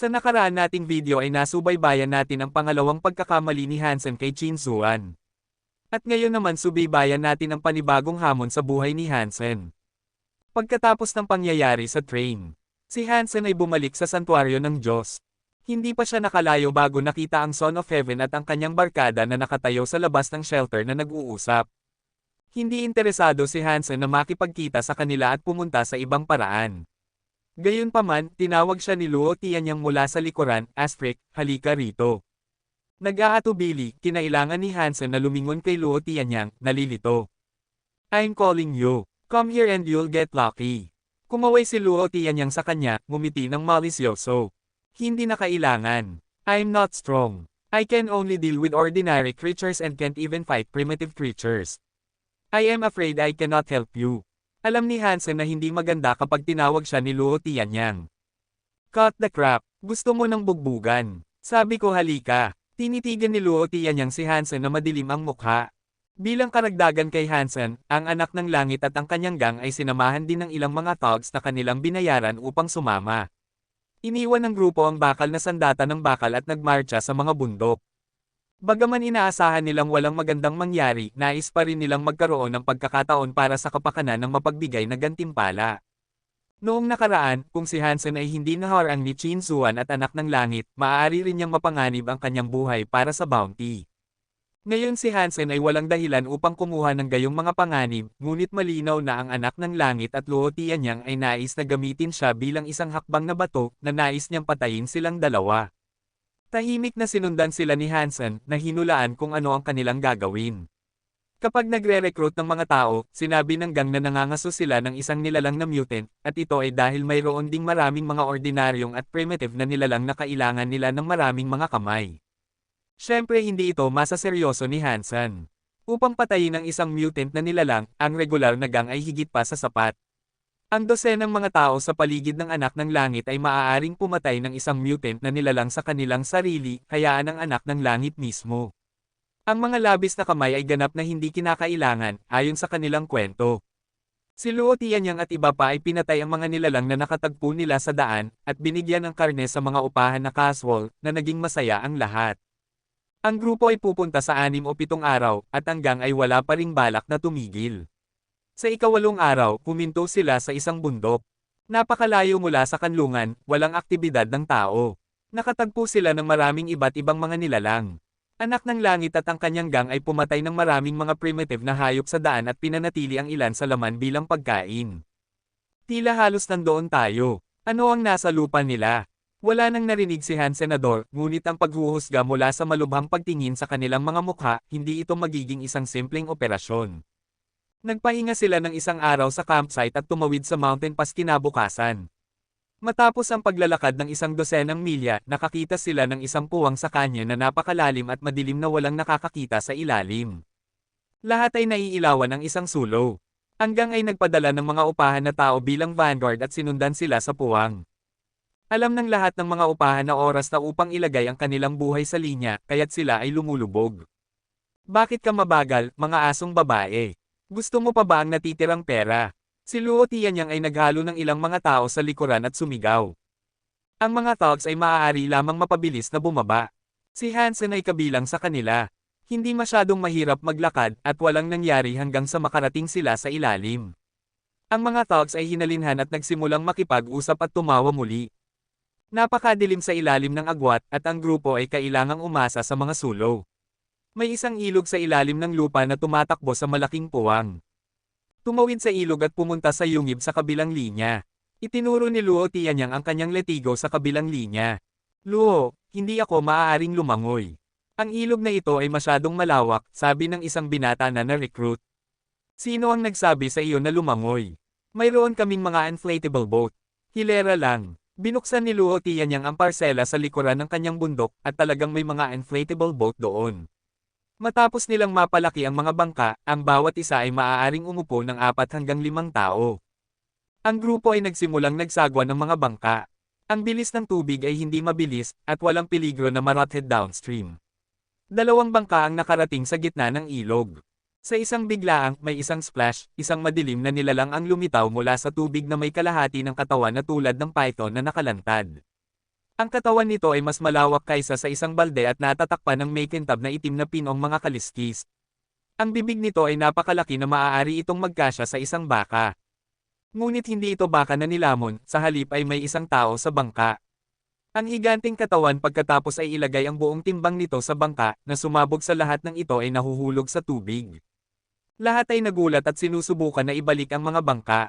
Sa nakaraan nating video ay nasubaybayan natin ang pangalawang pagkakamali ni Hansen kay Chin Zuan. At ngayon naman subaybayan natin ang panibagong hamon sa buhay ni Hansen. Pagkatapos ng pangyayari sa train, si Hansen ay bumalik sa santuaryo ng Diyos. Hindi pa siya nakalayo bago nakita ang Son of Heaven at ang kanyang barkada na nakatayo sa labas ng shelter na nag-uusap. Hindi interesado si Hansen na makipagkita sa kanila at pumunta sa ibang paraan. Gayunpaman, tinawag siya ni Luo Tianyang mula sa likuran, Astrid, halika rito. Nag-aatubili, kinailangan ni Hansen na lumingon kay Luo Tianyang, nalilito. I'm calling you. Come here and you'll get lucky. Kumaway si Luo Tianyang sa kanya, ngumiti ng malisyoso. Hindi na kailangan. I'm not strong. I can only deal with ordinary creatures and can't even fight primitive creatures. I am afraid I cannot help you. Alam ni Hansen na hindi maganda kapag tinawag siya ni Luo Tianyang. Cut the crap, gusto mo ng bugbugan. Sabi ko halika. Tinitigan ni Luo Tianyang si Hansen na madilim ang mukha. Bilang karagdagan kay Hansen, ang anak ng langit at ang kanyang gang ay sinamahan din ng ilang mga thugs na kanilang binayaran upang sumama. Iniwan ng grupo ang bakal na sandata ng bakal at nagmarcha sa mga bundok. Bagaman inaasahan nilang walang magandang mangyari, nais pa rin nilang magkaroon ng pagkakataon para sa kapakanan ng mapagbigay na gantimpala. Noong nakaraan, kung si Hansen ay hindi naharang ni Chin Zuan at anak ng langit, maaari rin niyang mapanganib ang kanyang buhay para sa bounty. Ngayon si Hansen ay walang dahilan upang kumuha ng gayong mga panganib, ngunit malinaw na ang anak ng langit at Luo Tianyang ay nais na gamitin siya bilang isang hakbang na bato na nais niyang patayin silang dalawa. Tahimik na sinundan sila ni Hansen na hinulaan kung ano ang kanilang gagawin. Kapag nagre-recruit ng mga tao, sinabi ng gang na nangangaso sila ng isang nilalang na mutant, at ito ay dahil mayroon ding maraming mga ordinaryong at primitive na nilalang na kailangan nila ng maraming mga kamay. Siyempre hindi ito masaseryoso ni Hansen. Upang patayin ang isang mutant na nilalang, ang regular na gang ay higit pa sa sapat. Ang dosenang mga tao sa paligid ng anak ng langit ay maaaring pumatay ng isang mutant na nilalang sa kanilang sarili, hayaan ang anak ng langit mismo. Ang mga labis na kamay ay ganap na hindi kinakailangan, ayon sa kanilang kwento. Si Luo Tianyang at iba pa ay pinatay ang mga nilalang na nakatagpo nila sa daan, at binigyan ng karne sa mga upahan na casual, na naging masaya ang lahat. Ang grupo ay pupunta sa 6 o 7 araw, at ang gang ay wala pa ring balak na tumigil. Sa ika-8 araw, puminto sila sa isang bundok. Napakalayo mula sa kanlungan, walang aktibidad ng tao. Nakatagpo sila ng maraming iba't ibang mga nilalang. Anak ng langit at ang kanyang gang ay pumatay ng maraming mga primitive na hayop sa daan at pinanatili ang ilan sa laman bilang pagkain. Tila halos nandoon tayo. Ano ang nasa lupa nila? Wala nang narinig si Han Senador, ngunit ang paghuhusga mula sa malubhang pagtingin sa kanilang mga mukha, hindi ito magiging isang simpleng operasyon. Nagpahinga sila ng isang araw sa campsite at tumawid sa mountain pass kinabukasan. Matapos ang paglalakad ng isang dosenang milya, nakakita sila ng isang puwang sa kanya na napakalalim at madilim na walang nakakakita sa ilalim. Lahat ay naiilawan ng isang sulo. Ang gang ay nagpadala ng mga upahan na tao bilang vanguard at sinundan sila sa puwang. Alam ng lahat ng mga upahan na oras na upang ilagay ang kanilang buhay sa linya, kaya't sila ay lumulubog. Bakit ka mabagal, mga asong babae? Gusto mo pa ba ang natitirang pera? Si Luo Tianyang ay naghalo ng ilang mga tao sa likuran at sumigaw. Ang mga thugs ay maaari lamang mapabilis na bumaba. Si Hansen ay kabilang sa kanila. Hindi masyadong mahirap maglakad at walang nangyari hanggang sa makarating sila sa ilalim. Ang mga thugs ay hinalinhan at nagsimulang makipag-usap at tumawa muli. Napakadilim sa ilalim ng agwat at ang grupo ay kailangang umasa sa mga sulo. May isang ilog sa ilalim ng lupa na tumatakbo sa malaking puwang. Tumawid sa ilog at pumunta sa yungib sa kabilang linya. Itinuro ni Luo Tianyang ang kanyang letigo sa kabilang linya. Luo, hindi ako maaaring lumangoy. Ang ilog na ito ay masyadong malawak, sabi ng isang binata na recruit. Sino ang nagsabi sa iyo na lumangoy? Mayroon kaming mga inflatable boat. Hilera lang. Binuksan ni Luo Tianyang ang parsela sa likuran ng kanyang bundok at talagang may mga inflatable boat doon. Matapos nilang mapalaki ang mga bangka, ang bawat isa ay maaaring umupo ng 4 hanggang 5 tao. Ang grupo ay nagsimulang nagsagwa ng mga bangka. Ang bilis ng tubig ay hindi mabilis, at walang peligro na ma-rothead downstream. 2 bangka ang nakarating sa gitna ng ilog. Sa isang biglaang, may isang splash, isang madilim na nilalang ang lumitaw mula sa tubig na may kalahati ng katawan na tulad ng python na nakalantad. Ang katawan nito ay mas malawak kaysa sa isang balde at natatakpan ng may kintab na itim na pinong mga kaliskis. Ang bibig nito ay napakalaki na maaari itong magkasya sa isang baka. Ngunit hindi ito baka na nilamon, sa halip ay may isang tao sa bangka. Ang higanting katawan pagkatapos ay ilagay ang buong timbang nito sa bangka, na sumabog sa lahat ng ito ay nahuhulog sa tubig. Lahat ay nagulat at sinusubukan na ibalik ang mga bangka.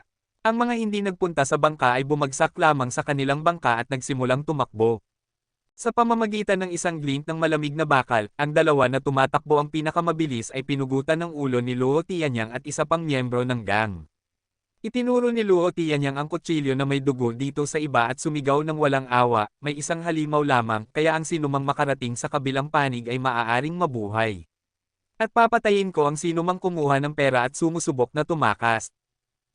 Ang mga hindi nagpunta sa bangka ay bumagsak lamang sa kanilang bangka at nagsimulang tumakbo. Sa pamamagitan ng isang glint ng malamig na bakal, ang dalawa na tumatakbo ang pinakamabilis ay pinugutan ng ulo ni Luo Tianyang at isa pang miyembro ng gang. Itinuro ni Luo Tianyang ang kutsilyo na may dugo dito sa iba at sumigaw ng walang awa, may isang halimaw lamang, kaya ang sinumang makarating sa kabilang panig ay maaaring mabuhay. At papatayin ko ang sinumang kumuha ng pera at sumusubok na tumakas.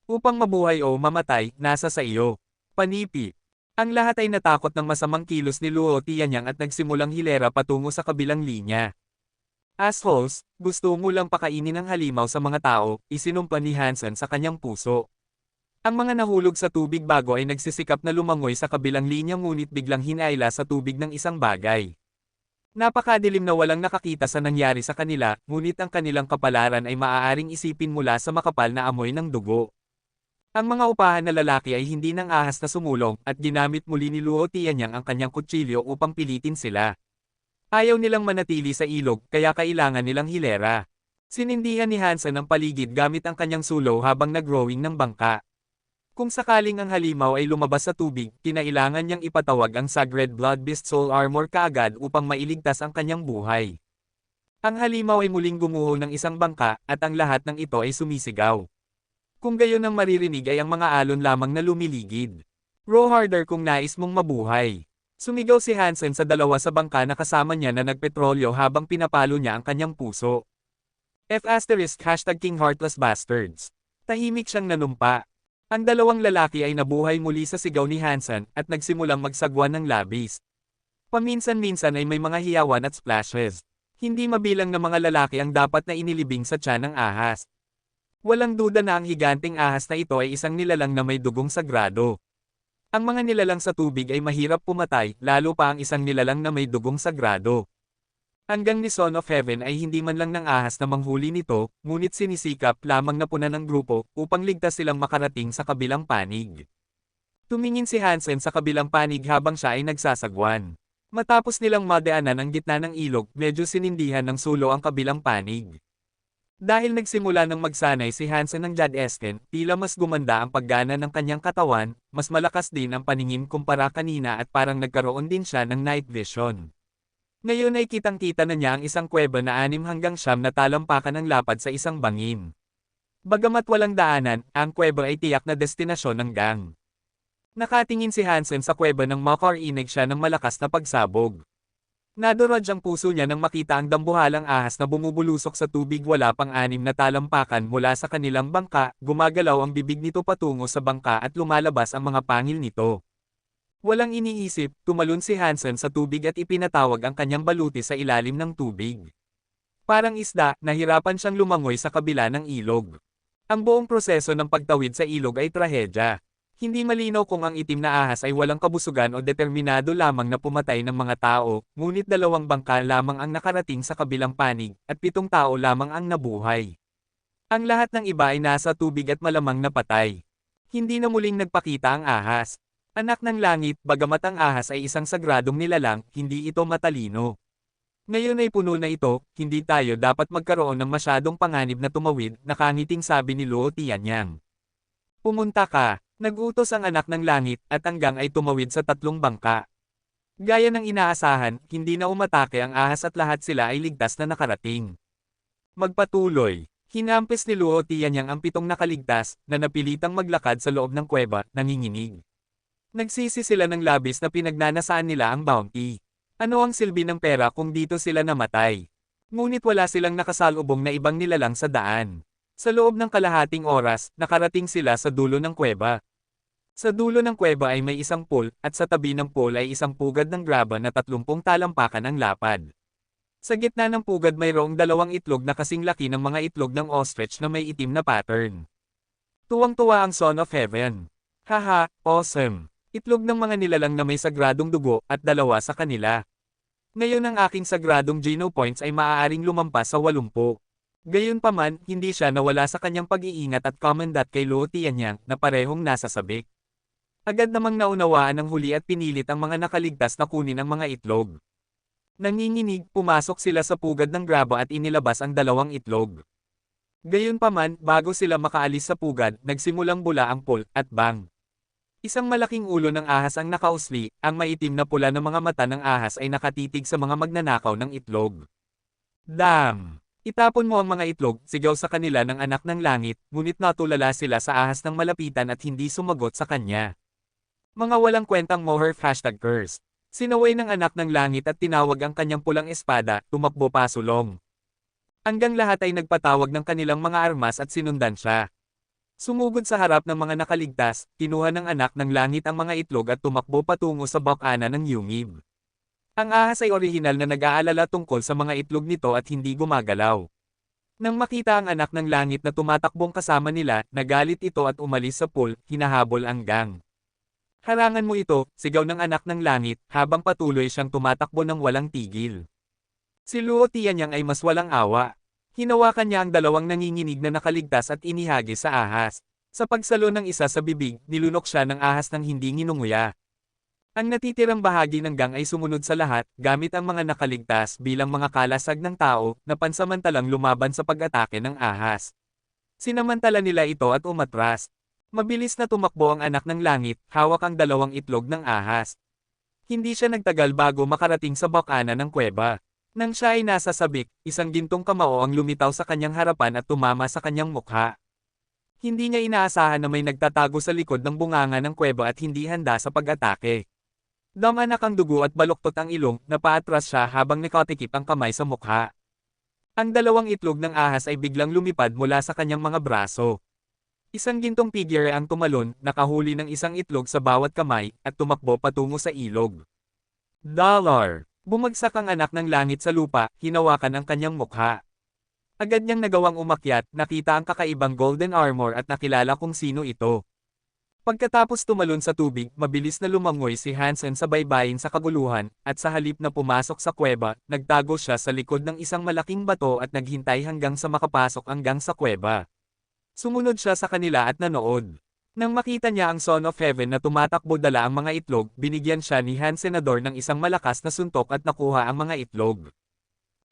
Upang mabuhay o mamatay, nasa sa iyo. Panipi. Ang lahat ay natakot ng masamang kilos ni Luo Tianyang at nagsimulang hilera patungo sa kabilang linya. Assholes, gusto mo lang pakainin ng halimaw sa mga tao, isinumpa ni Hansen sa kanyang puso. Ang mga nahulog sa tubig bago ay nagsisikap na lumangoy sa kabilang linya ngunit biglang hinaila sa tubig ng isang bagay. Napakadilim na walang nakakita sa nangyari sa kanila, ngunit ang kanilang kapalaran ay maaaring isipin mula sa makapal na amoy ng dugo. Ang mga upahan na lalaki ay hindi nang ahas na sumulong at ginamit muli ni Luo Tianyang ang kanyang kutsilyo upang pilitin sila. Ayaw nilang manatili sa ilog kaya kailangan nilang hilera. Sinindihan ni Hansen ang paligid gamit ang kanyang sulo habang nag-rowing ng bangka. Kung sakaling ang halimaw ay lumabas sa tubig, kinailangan niyang ipatawag ang Sacred Blood Beast Soul Armor kaagad upang mailigtas ang kanyang buhay. Ang halimaw ay muling gumuho ng isang bangka, at ang lahat ng ito ay sumisigaw. Kung gayon ang maririnig ay ang mga alon lamang na lumiligid. Row harder kung nais mong mabuhay. Sumigaw si Hansen sa dalawa sa bangka na kasama niya na nagpetrolyo habang pinapalo niya ang kanyang puso. #King Heartless Bastards. Tahimik siyang nanumpa. Ang dalawang lalaki ay nabuhay muli sa sigaw ni Hansen at nagsimulang magsagwan ng labis. Paminsan-minsan ay may mga hiyawan at splashes. Hindi mabilang na mga lalaki ang dapat na inilibing sa tiyan ng ahas. Walang duda na ang higanting ahas na ito ay isang nilalang na may dugong sagrado. Ang mga nilalang sa tubig ay mahirap pumatay, lalo pa ang isang nilalang na may dugong sagrado. Hanggang ni Son of Heaven ay hindi man lang ng ahas na manghuli nito, ngunit sinisikap lamang na punan ng grupo upang ligtas silang makarating sa kabilang panig. Tumingin si Hansen sa kabilang panig habang siya ay nagsasagwan. Matapos nilang madaanan ang gitna ng ilog, medyo sinindihan ng sulo ang kabilang panig. Dahil nagsimula ng magsanay si Hansen ng Jadesken, tila mas gumanda ang paggana ng kanyang katawan, mas malakas din ang paningin kumpara kanina at parang nagkaroon din siya ng night vision. Ngayon ay kitang-kita na niya ang isang kuweba na 6 hanggang 9 na talampakan ng lapad sa isang bangin. Bagamat walang daanan, ang kuweba ay tiyak na destinasyon ng gang. Nakatingin si Hansen sa kuweba ng makarinig siya ng malakas na pagsabog. Nadurog ang puso niya nang makita ang dambuhalang ahas na bumubulusok sa tubig wala pang 6 na talampakan mula sa kanilang bangka, gumagalaw ang bibig nito patungo sa bangka at lumalabas ang mga pangil nito. Walang iniisip, tumalon si Hansen sa tubig at ipinatawag ang kanyang baluti sa ilalim ng tubig. Parang isda, nahirapan siyang lumangoy sa kabila ng ilog. Ang buong proseso ng pagtawid sa ilog ay trahedya. Hindi malinaw kung ang itim na ahas ay walang kabusugan o determinado lamang na pumatay ng mga tao, ngunit 2 bangka lamang ang nakarating sa kabilang panig, at 7 tao lamang ang nabuhay. Ang lahat ng iba ay nasa tubig at malamang napatay. Hindi na muling nagpakita ang ahas. Anak ng langit, bagamat ang ahas ay isang sagradong nilalang, hindi ito matalino. Ngayon ay puno na ito, hindi tayo dapat magkaroon ng masyadong panganib na tumawid, nakangiting sabi ni Luo Tianyang. Pumunta ka, nag-utos ang anak ng langit, at ang gang ay tumawid sa 3 bangka. Gaya ng inaasahan, hindi na umatake ang ahas at lahat sila ay ligtas na nakarating. Magpatuloy. Hinampis ni Luo Tianyang ang 7 nakaligtas, na napilitang maglakad sa loob ng kuweba, nanginginig. Nagsisi sila ng labis na pinagnanasaan nila ang bounty. Ano ang silbi ng pera kung dito sila namatay? Ngunit wala silang nakasalubong na ibang nilalang sa daan. Sa loob ng kalahating oras, nakarating sila sa dulo ng kuweba. Sa dulo ng kuweba ay may isang pool, at sa tabi ng pool ay isang pugad ng graba na 30 talampakan ang lapad. Sa gitna ng pugad mayroong 2 itlog na kasing laki ng mga itlog ng ostrich na may itim na pattern. Tuwang-tuwa ang Son of Heaven. Haha, awesome! Itlog ng mga nilalang na may sagradong dugo at dalawa sa kanila. Ngayon ang aking sagradong Geno points ay maaaring lumampas sa 80. Gayunpaman, hindi siya nawala sa kanyang pag-iingat at commendat kay Luo Tianyang na parehong nasa sabik. Agad namang naunawaan ng huli at pinilit ang mga nakaligtas na kunin ang mga itlog. Nanginginig, pumasok sila sa pugad ng graba at inilabas ang dalawang itlog. Gayunpaman, bago sila makaalis sa pugad, nagsimulang bula ang pol at bang. Isang malaking ulo ng ahas ang nakausli, ang maitim na pula ng mga mata ng ahas ay nakatitig sa mga magnanakaw ng itlog. Dam! Itapon mo ang mga itlog, sigaw sa kanila ng anak ng langit, ngunit natulala sila sa ahas ng malapitan at hindi sumagot sa kanya. Mga walang kwentang moher #curse. Sinaway ng anak ng langit at tinawag ang kanyang pulang espada, tumakbo pasulong. Hanggang lahat ay nagpatawag ng kanilang mga armas at sinundan siya. Sumugod sa harap ng mga nakaligtas, kinuha ng anak ng langit ang mga itlog at tumakbo patungo sa bakana ng Yungib. Ang ahas ay orihinal na nag-aalala tungkol sa mga itlog nito at hindi gumagalaw. Nang makita ang anak ng langit na tumatakbong kasama nila, nagalit ito at umalis sa pool, hinahabol ang gang. Harangan mo ito, sigaw ng anak ng langit, habang patuloy siyang tumatakbo ng walang tigil. Si Luo Tianyang ay mas walang awa. Hinawakan niya ang dalawang nanginginig na nakaligtas at inihagis sa ahas. Sa pagsalo ng isa sa bibig, nilunok siya ng ahas ng hindi nginunguya. Ang natitirang bahagi ng gang ay sumunod sa lahat, gamit ang mga nakaligtas bilang mga kalasag ng tao, na pansamantalang lumaban sa pag-atake ng ahas. Sinamantala nila ito at umatras. Mabilis na tumakbo ang anak ng langit, hawak ang dalawang itlog ng ahas. Hindi siya nagtagal bago makarating sa bakana ng kuweba. Nang siya ay nasa sabik, isang gintong kamao ang lumitaw sa kanyang harapan at tumama sa kanyang mukha. Hindi niya inaasahan na may nagtatago sa likod ng bunganga ng kuweba at hindi handa sa pag-atake. Damanak ang dugo at baluktot ang ilong, napaatras siya habang nakatikip ang kamay sa mukha. Ang dalawang itlog ng ahas ay biglang lumipad mula sa kanyang mga braso. Isang gintong figure ang tumalon, nakahuli ng isang itlog sa bawat kamay, at tumakbo patungo sa ilog. Dollar! Bumagsak ang anak ng langit sa lupa, hinawakan ang kanyang mukha. Agad niyang nagawang umakyat, nakita ang kakaibang golden armor at nakilala kung sino ito. Pagkatapos tumalon sa tubig, mabilis na lumangoy si Hansen sa baybayin sa kaguluhan, at sa halip na pumasok sa kuweba, nagtago siya sa likod ng isang malaking bato at naghintay hanggang sa makapasok hanggang sa kuweba. Sumunod siya sa kanila at nanood. Nang makita niya ang Son of Heaven na tumatakbo dala ang mga itlog, binigyan siya ni Han Senador ng isang malakas na suntok at nakuha ang mga itlog.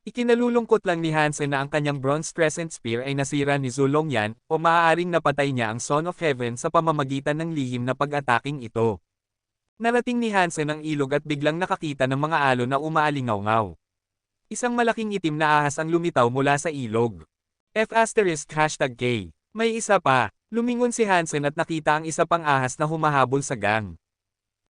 Ikinalulungkot lang ni Hansen na ang kanyang Bronze Crescent Spear ay nasira ni Zulongyan, o maaaring napatay niya ang Son of Heaven sa pamamagitan ng lihim na pag-ataking ito. Narating ni Hansen ang ilog at biglang nakakita ng mga alon na umaalingaw-ngaw. Isang malaking itim na ahas ang lumitaw mula sa ilog. #K. May isa pa. Lumingon si Hansen at nakita ang isa pang ahas na humahabol sa gang.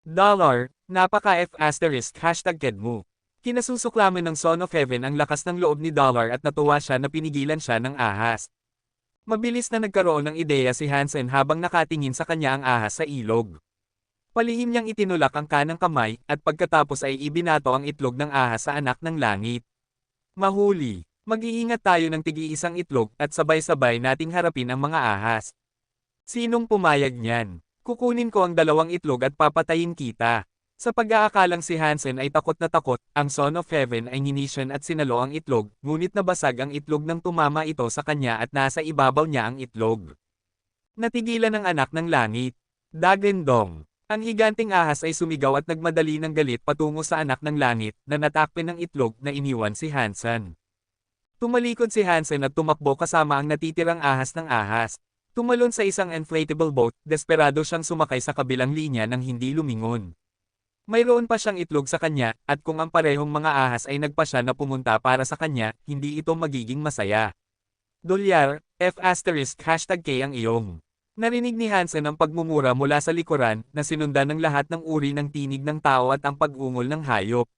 Dollar, napaka-#Kedmu. Kinasusuklaman ng Son of Heaven ang lakas ng loob ni Dollar at natuwa siya na pinigilan siya ng ahas. Mabilis na nagkaroon ng ideya si Hansen habang nakatingin sa kanya ang ahas sa ilog. Palihim niyang itinulak ang kanang kamay, at pagkatapos ay ibinato ang itlog ng ahas sa anak ng langit. Mahuli, mag-iingat tayo ng tig-iisang itlog at sabay-sabay nating harapin ang mga ahas. Sinong pumayag niyan? Kukunin ko ang dalawang itlog at papatayin kita. Sa pag-aakalang si Hansen ay takot na takot, ang Son of Heaven ay nginisyon at sinalo ang itlog, ngunit nabasag ang itlog nang tumama ito sa kanya at nasa ibabaw niya ang itlog. Natigilan ng anak ng langit. Dagendong. Ang higanting ahas ay sumigaw at nagmadali ng galit patungo sa anak ng langit, na natakpan ng itlog na iniwan si Hansen. Tumalikod si Hansen at tumakbo kasama ang natitirang ahas ng ahas. Tumalon sa isang inflatable boat, desperado siyang sumakay sa kabilang linya nang hindi lumingon. Mayroon pa siyang itlog sa kanya, at kung ang parehong mga ahas ay nagpasya na pumunta para sa kanya, hindi ito magiging masaya. Dolyar, #K ang iyong. Narinig ni Hansen ang pagmumura mula sa likuran, na sinundan ng lahat ng uri ng tinig ng tao at ang pag-ungol ng hayop.